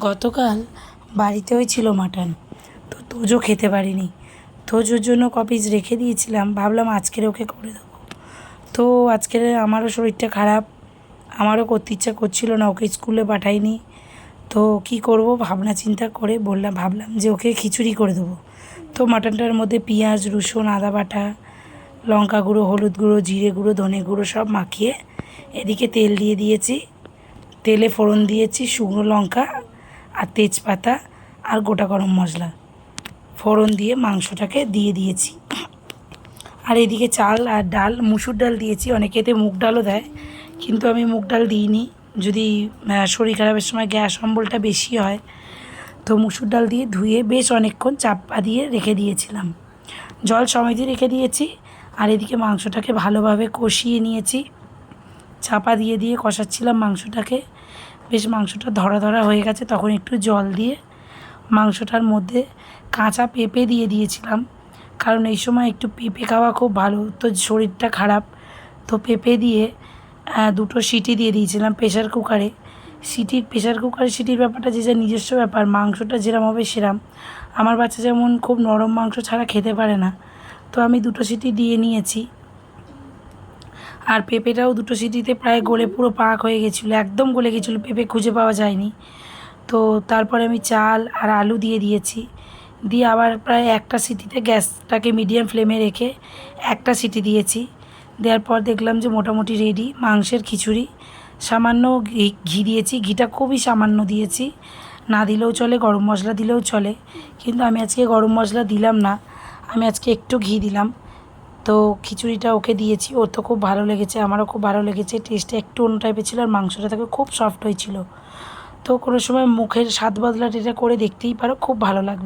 গতকাল বাড়িতে হয়েছিল মাটন, তো তোজো খেতে পারিনি। তোজোর জন্য ক পিস রেখে দিয়েছিলাম, ভাবলাম আজকের ওকে করে দেবো। তো আজকের আমারও শরীরটা খারাপ, আমারও করতে ইচ্ছা করছিল না, ওকে স্কুলে পাঠাইনি। তো কী করব ভাবনা চিন্তা করে ভাবলাম যে ওকে খিচুড়ি করে দেবো। তো মাটনটার মধ্যে পেঁয়াজ, রসুন, আদা বাটা, লঙ্কা গুঁড়ো, হলুদ গুঁড়ো, জিরে গুঁড়ো, ধনে গুঁড়ো সব মাখিয়ে এদিকে তেল দিয়ে দিয়েছি। তেলে ফোড়ন দিয়েছি শুকনো লঙ্কা আর তেজপাতা আর গোটা গরম মশলা, ফোড়ন দিয়ে মাংসটাকে দিয়ে দিয়েছি। আর এদিকে চাল আর ডাল, মুসুর ডাল দিয়েছি, অনেকে এতে মুগ ডালও দেয়, কিন্তু আমি মুগ ডাল দিইনি। যদি শরীর খারাপের সময় গ্যাস অম্বলটা বেশি হয়, তো মুসুর ডাল দিয়ে ধুয়ে বেশ অনেকক্ষণ চাপা দিয়ে রেখে দিয়েছিলাম, জল সমেত রেখে দিয়েছি। আর এদিকে মাংসটাকে ভালোভাবে কষিয়ে নিয়েছি, চাপা দিয়ে দিয়ে কষাচ্ছিলাম মাংসটাকে। বেশ মাংসটা ধরা ধরা হয়ে গেছে, তখন একটু জল দিয়ে মাংসটার মধ্যে কাঁচা পেঁপে দিয়ে দিয়েছিলাম, কারণ এই সময় একটু পেঁপে খাওয়া খুব ভালো, তো শরীরটা খারাপ। তো পেঁপে দিয়ে দুটো সিটি দিয়ে দিয়েছিলাম প্রেশার কুকারে। প্রেশার কুকারে সিটির ব্যাপারটা যে যার নিজস্ব ব্যাপার, মাংসটা যেরম হবে সেরম। আমার বাচ্চা যেমন খুব নরম মাংস ছাড়া খেতে পারে না, তো আমি দুটো সিটি দিয়ে নিয়েছি। আর পেঁপেটাও দুটো সিটিতে প্রায় গলে পুরো পাক হয়ে গেছিলো, একদম গলে গেছিলো, পেঁপে খুঁজে পাওয়া যায়নি। তো তারপরে আমি চাল আর আলু দিয়ে দিয়েছি, দিয়ে আবার প্রায় একটা সিটিতে গ্যাসটাকে মিডিয়াম ফ্লেমে রেখে একটা সিটি দিয়েছি। দেওয়ার পর দেখলাম যে মোটামুটি রেডি মাংসের খিচুড়ি। সামান্য ঘি দিয়েছি, ঘিটা খুবই সামান্য দিয়েছি, না দিলেও চলে, গরম মশলা দিলেও চলে, কিন্তু আমি আজকে গরম মশলা দিলাম না, আমি আজকে একটু ঘি দিলাম। তো খিচুড়িটা ওকে দিয়েছি, ওর তো খুব ভালো লেগেছে, আমারও খুব ভালো লেগেছে। টেস্টটা একটু অন্য টাইপের ছিল, আর মাংসটা থেকে খুব সফট হয়েছিল। তো কোনো সময় মুখের স্বাদ বদলাতে এটা করে দেখতেই পারো, খুব ভালো লাগবে।